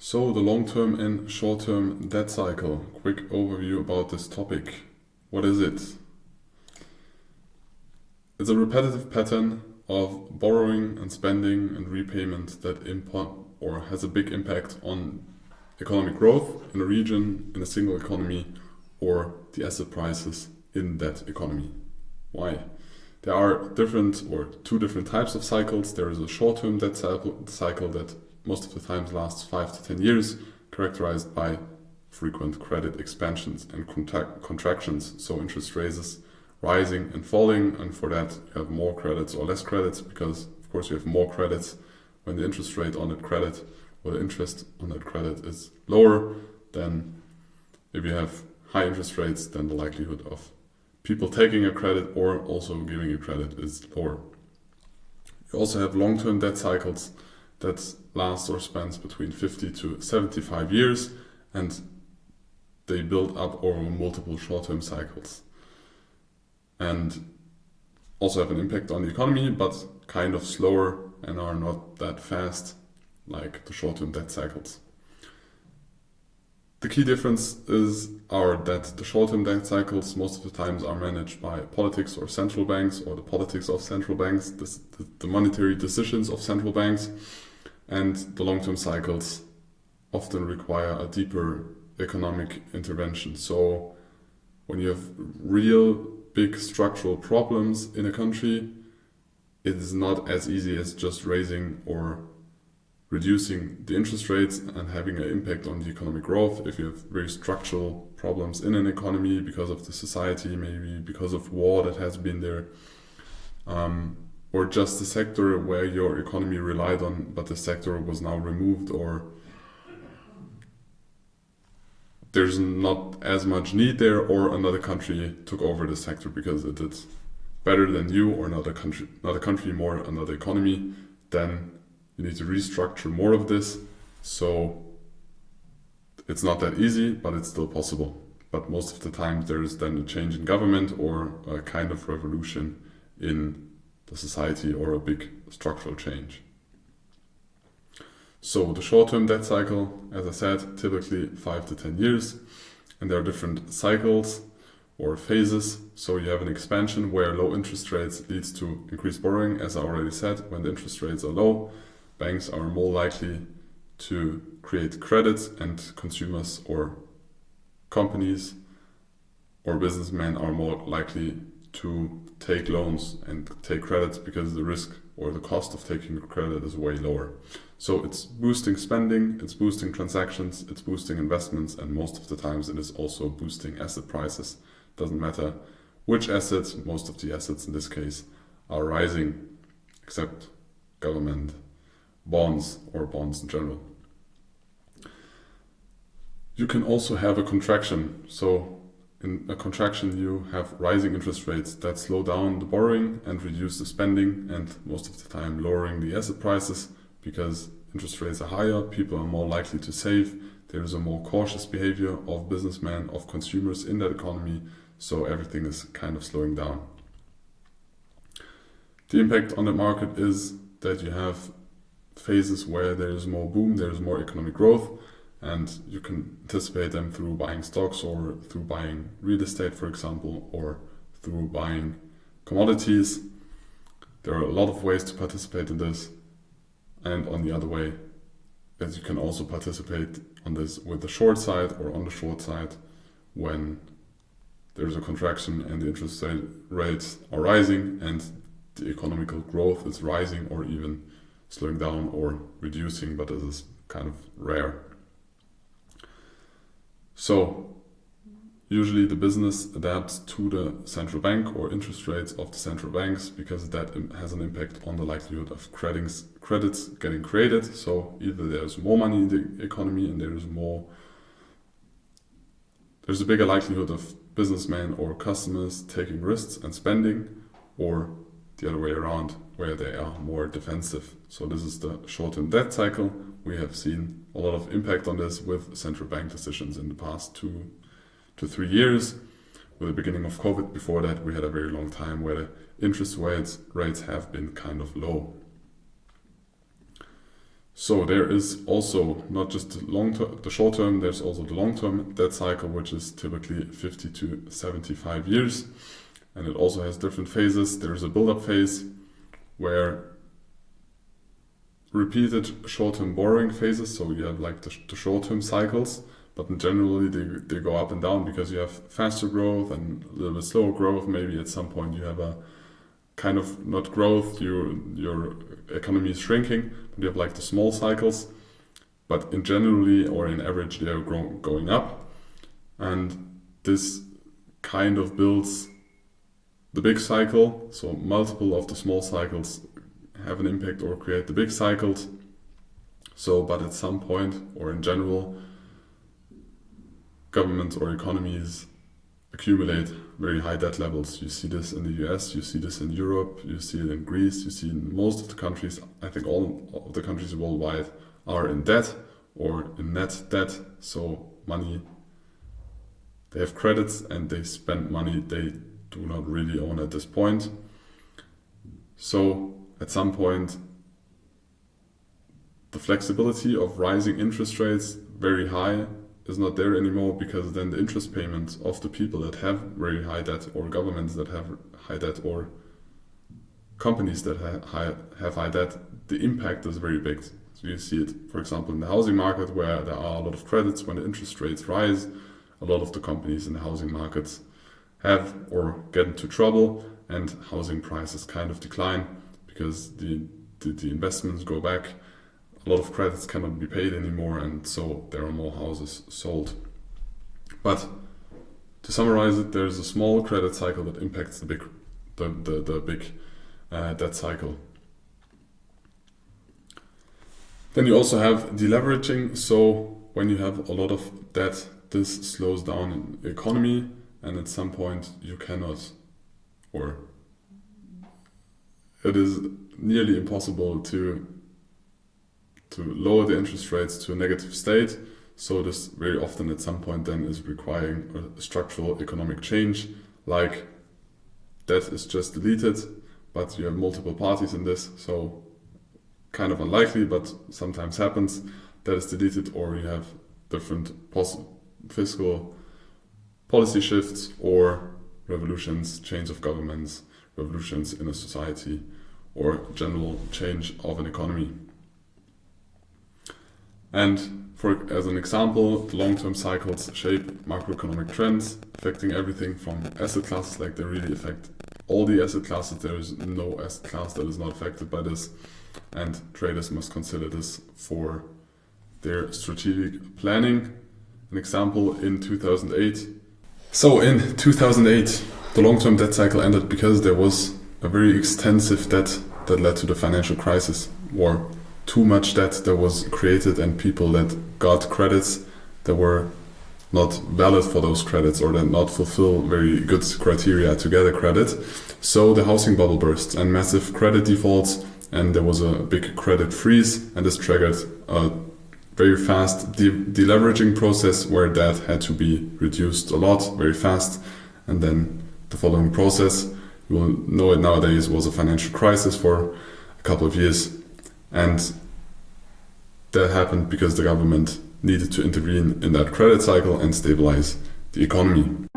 So, the long-term and short-term debt cycle. Quick overview about this topic. What is it? It's a repetitive pattern of borrowing and spending and repayment that has a big impact on economic growth in a region, in a single economy, or the asset prices in that economy. Why? There are two different types of cycles. There is a short-term debt cycle that most of the time lasts 5 to 10 years, characterized by frequent credit expansions and contractions. So interest rates rising and falling, and for that you have more credits or less credits, because of course you have more credits when the interest rate on that credit or the interest on that credit is lower. Then if you have high interest rates, then the likelihood of people taking a credit or also giving you credit is lower. You also have long-term debt cycles that last or spans between 50 to 75 years, and they build up over multiple short-term cycles and also have an impact on the economy, but kind of slower and are not that fast like the short-term debt cycles. The key difference is that the short-term debt cycles most of the times are managed by politics or central banks, or the politics of central banks, the monetary decisions of central banks, and the long-term cycles often require a deeper economic intervention. So when you have real big structural problems in a country, it is not as easy as just raising or reducing the interest rates and having an impact on the economic growth. If you have very structural problems in an economy because of the society, maybe because of war that has been there, or just the sector where your economy relied on, but the sector was now removed, or there's not as much need there, or another country took over the sector because it did better than you, or another economy, then you need to restructure more of this. So it's not that easy, but it's still possible. But most of the time there is then a change in government or a kind of revolution in the society or a big structural change. So the short-term debt cycle, as I said, typically 5 to 10 years, and there are different cycles or phases. So you have an expansion where low interest rates leads to increased borrowing. As I already said, when the interest rates are low, banks are more likely to create credits, and consumers or companies or businessmen are more likely to take loans and take credits because the risk or the cost of taking credit is way lower. So it's boosting spending, it's boosting transactions, it's boosting investments, and most of the times it is also boosting asset prices. Doesn't matter which assets, most of the assets in this case are rising, except government bonds or bonds in general. You can also have a contraction. So in a contraction, you have rising interest rates that slow down the borrowing and reduce the spending, and most of the time lowering the asset prices, because interest rates are higher, people are more likely to save, there is a more cautious behavior of businessmen, of consumers in that economy, so everything is kind of slowing down. The impact on the market is that you have phases where there is more boom, there is more economic growth, and you can anticipate them through buying stocks or through buying real estate, for example, or through buying commodities. There are a lot of ways to participate in this. And on the other way, that you can also participate on this with the short side or on the short side when there's a contraction and the interest rates are rising and the economical growth is rising or even slowing down or reducing, but this is kind of rare. So usually the business adapts to the central bank or interest rates of the central banks, because that has an impact on the likelihood of credits getting created. So either there's more money in the economy and there's a bigger likelihood of businessmen or customers taking risks and spending, or the other way around, where they are more defensive. So this is the short-term debt cycle. We have seen a lot of impact on this with central bank decisions in the past 2 to 3 years. With the beginning of COVID, before that we had a very long time where the interest rates have been kind of low. So there is also not just the short term, there's also the long term debt cycle, which is typically 50 to 75 years. And it also has different phases. There's a build-up phase where repeated short-term borrowing phases, so you have like the short-term cycles, but generally they go up and down because you have faster growth and a little bit slower growth. Maybe at some point you have a kind of not growth, your economy is shrinking, but you have like the small cycles, but in generally or in average they are going up, and this kind of builds the big cycle. So multiple of the small cycles have an impact or create the big cycles. So, but at some point or in general, governments or economies accumulate very high debt levels. You see this in the US, you see this in Europe, you see it in Greece, you see in most of the countries. I think all of the countries worldwide are in debt or in net debt. So money, they have credits and they spend money they do not really own at this point. So at some point, the flexibility of rising interest rates very high is not there anymore, because then the interest payments of the people that have very high debt, or governments that have high debt, or companies that have high debt, the impact is very big. So you see it, for example, in the housing market, where there are a lot of credits. When the interest rates rise, a lot of the companies in the housing markets have or get into trouble, and housing prices kind of decline because the investments go back. A lot of credits cannot be paid anymore, and so there are more houses sold. But to summarize it, there's a small credit cycle that impacts the big debt cycle. Then you also have deleveraging. So when you have a lot of debt, this slows down the economy, and at some point you cannot, or it is nearly impossible to lower the interest rates to a negative state. So this very often at some point then is requiring a structural economic change, like debt is just deleted, but you have multiple parties in this, so kind of unlikely, but sometimes happens, that is deleted, or you have different fiscal policy shifts or revolutions, change of governments, revolutions in a society, or general change of an economy. And as an example, the long-term cycles shape macroeconomic trends, affecting everything from asset classes, like they really affect all the asset classes. There is no asset class that is not affected by this, and traders must consider this for their strategic planning. An example in 2008. So in 2008, the long-term debt cycle ended because there was a very extensive debt that led to the financial crisis, or too much debt that was created, and people that got credits that were not valid for those credits, or that not fulfill very good criteria to get a credit. So the housing bubble burst and massive credit defaults, and there was a big credit freeze, and this triggered a very fast deleveraging process where debt had to be reduced a lot very fast. And then the following process, you will know it nowadays, was a financial crisis for a couple of years. And that happened because the government needed to intervene in that credit cycle and stabilize the economy.